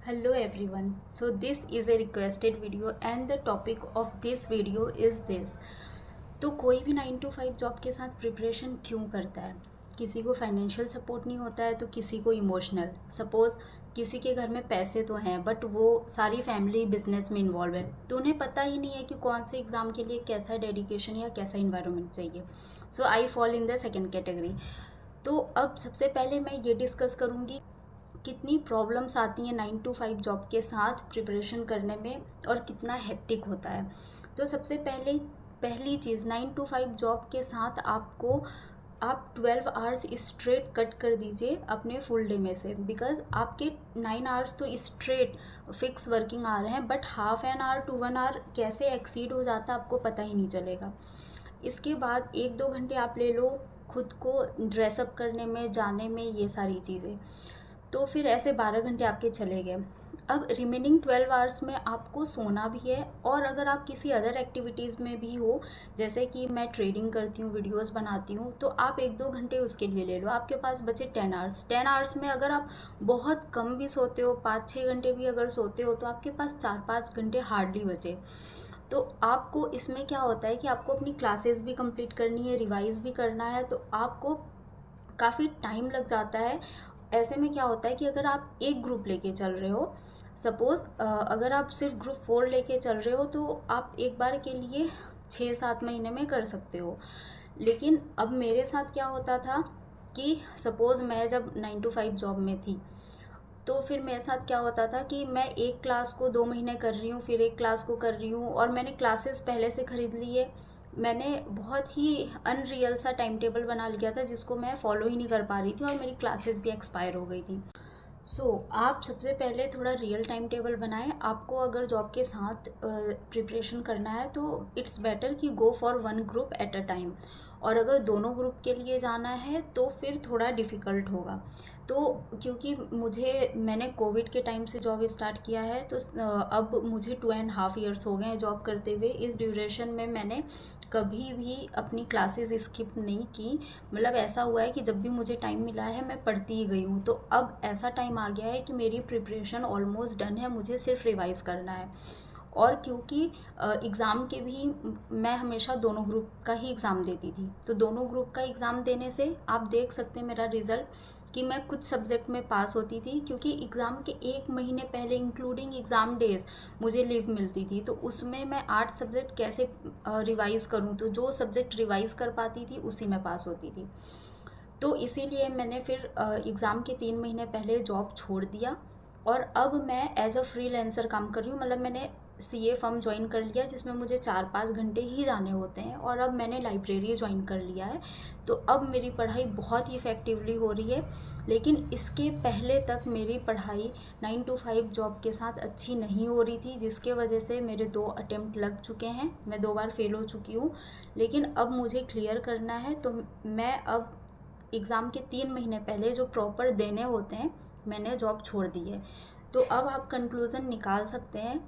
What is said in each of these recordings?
Hello everyone. So this is a requested video and the topic of this video is this. तो कोई भी 9 to 5 job के साथ preparation क्यों करता है? किसी को फाइनेंशियल सपोर्ट नहीं होता है तो किसी को इमोशनल। सपोज़ किसी के घर में पैसे तो हैं बट वो सारी फैमिली बिजनेस में इन्वॉल्व है तो उन्हें पता ही नहीं है कि कौन से एग्ज़ाम के लिए कैसा डेडिकेशन या कैसा इन्वायरमेंट चाहिए। So I fall in the second category. तो अब सबसे पहले मैं ये डिस्कस करूँगी कितनी प्रॉब्लम्स आती हैं 9 to 5 जॉब के साथ प्रिपरेशन करने में और कितना हेक्टिक होता है। तो सबसे पहली चीज़ 9 to 5 जॉब के साथ आप 12 आवर्स स्ट्रेट कट कर दीजिए अपने फुल डे में से, बिकॉज आपके 9 आवर्स तो स्ट्रेट फिक्स वर्किंग आ रहे हैं but half an hour to 1 hour कैसे एक्सीड हो जाता है आपको पता ही नहीं चलेगा। इसके बाद 1-2 घंटे आप ले लो खुद को ड्रेसअप करने में, जाने में, ये सारी चीज़ें। तो फिर ऐसे 12 घंटे आपके चले गए। अब रिमेनिंग 12 आवर्स में आपको सोना भी है और अगर आप किसी अदर एक्टिविटीज़ में भी हो, जैसे कि मैं ट्रेडिंग करती हूँ, वीडियोस बनाती हूँ, तो आप 1-2 घंटे उसके लिए ले लो। आपके पास बचे 10 आवर्स। 10 आवर्स में अगर आप बहुत कम भी सोते हो, 5-6 घंटे भी अगर सोते हो, तो आपके पास 4-5 घंटे हार्डली बचे। तो आपको इसमें क्या होता है कि आपको अपनी क्लासेस भी कंप्लीट करनी है, रिवाइज़ भी करना है, तो आपको काफ़ी टाइम लग जाता है। ऐसे में क्या होता है कि अगर आप एक ग्रुप लेके चल रहे हो, सपोज़ अगर आप सिर्फ ग्रुप 4 लेके चल रहे हो तो आप एक बार के लिए 6-7 महीने में कर सकते हो। लेकिन अब मेरे साथ क्या होता था कि सपोज़ मैं जब 9 to 5 जॉब में थी तो फिर मेरे साथ क्या होता था कि मैं एक क्लास को 2 महीने कर रही हूँ, फिर एक क्लास को कर रही हूँ और मैंने क्लासेस पहले से ख़रीद ली है। मैंने बहुत ही अनरियल सा टाइम टेबल बना लिया था जिसको मैं फॉलो ही नहीं कर पा रही थी और मेरी क्लासेस भी एक्सपायर हो गई थी। आप सबसे पहले थोड़ा रियल टाइम टेबल बनाएं। आपको अगर जॉब के साथ प्रिपरेशन करना है तो इट्स बेटर कि go for 1 group at a time, और अगर दोनों ग्रुप के लिए जाना है तो फिर थोड़ा डिफ़िकल्ट होगा। तो क्योंकि मैंने कोविड के टाइम से जॉब स्टार्ट किया है तो अब मुझे 2.5 ईयर्स हो गए हैं जॉब करते हुए। इस ड्यूरेशन में मैंने कभी भी अपनी क्लासेस स्किप नहीं की। मतलब ऐसा हुआ है कि जब भी मुझे टाइम मिला है मैं पढ़ती ही गई हूँ। तो अब ऐसा टाइम आ गया है कि मेरी प्रिपरेशन ऑलमोस्ट डन है, मुझे सिर्फ रिवाइज़ करना है। और क्योंकि एग्ज़ाम के भी मैं हमेशा दोनों ग्रुप का ही एग्ज़ाम देती थी, तो दोनों ग्रुप का एग्ज़ाम देने से आप देख सकते हैं मेरा रिज़ल्ट कि मैं कुछ सब्जेक्ट में पास होती थी, क्योंकि एग्ज़ाम के 1 महीने पहले इंक्लूडिंग एग्ज़ाम डेज़ मुझे लीव मिलती थी। तो उसमें मैं 8 सब्जेक्ट कैसे रिवाइज़ करूँ, तो जो सब्जेक्ट रिवाइज़ कर पाती थी उसी में पास होती थी। तो इसीलिए मैंने फिर एग्ज़ाम के 3 महीने पहले जॉब छोड़ दिया और अब मैं एज अ फ्रीलांसर काम कर रही हूँ। मतलब मैंने सीए फर्म ज्वाइन कर लिया जिसमें मुझे 4-5 घंटे ही जाने होते हैं, और अब मैंने लाइब्रेरी ज्वाइन कर लिया है। तो अब मेरी पढ़ाई बहुत ही इफ़ेक्टिवली हो रही है। लेकिन इसके पहले तक मेरी पढ़ाई 9 to 5 जॉब के साथ अच्छी नहीं हो रही थी, जिसके वजह से मेरे 2 अटेम्प्ट लग चुके हैं, मैं 2 बार फेल हो चुकी हूँ। लेकिन अब मुझे क्लियर करना है तो मैं अब एग्ज़ाम के 3 महीने पहले जो प्रॉपर देने होते हैं मैंने जॉब छोड़ दी है। तो अब आप कंक्लूज़न निकाल सकते हैं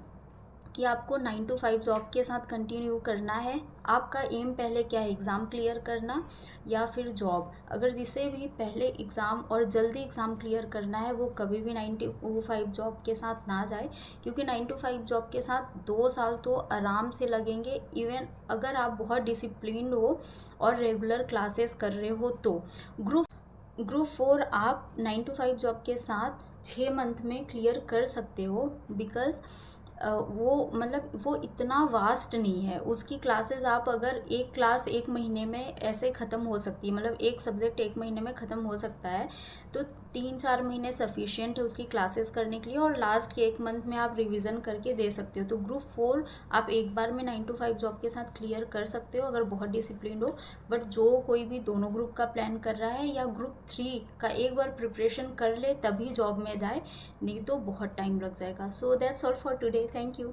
कि आपको 9 to 5 जॉब के साथ कंटिन्यू करना है। आपका एम पहले क्या है, एग्ज़ाम क्लियर करना या फिर जॉब? अगर जिसे भी पहले एग्ज़ाम और जल्दी एग्ज़ाम क्लियर करना है वो कभी भी 9 to 5 जॉब के साथ ना जाए, क्योंकि 9 to 5 जॉब के साथ 2 साल तो आराम से लगेंगे। इवन अगर आप बहुत डिसिप्लिन्ड हो और रेगुलर क्लासेस कर रहे हो तो ग्रुप 4 आप 9 to 5 जॉब के साथ 6 मंथ में क्लियर कर सकते हो, बिकॉज़ वो इतना वास्ट नहीं है। उसकी क्लासेस आप अगर एक क्लास 1 महीने में ऐसे ख़त्म हो सकती है, मतलब एक सब्जेक्ट 1 महीने में ख़त्म हो सकता है, तो 3-4 महीने सफिशिएंट है उसकी क्लासेस करने के लिए, और लास्ट के 1 मंथ में आप रिवीजन करके दे सकते हो। तो ग्रुप 4 आप एक बार में 9 to 5 जॉब के साथ क्लियर कर सकते हो अगर बहुत डिसिप्लिन हो। बट जो कोई भी दोनों ग्रुप का प्लान कर रहा है या ग्रुप 3 का एक बार प्रिपरेशन कर ले तभी जॉब में जाए, नहीं तो बहुत टाइम लग जाएगा। So that's all for today. Thank you.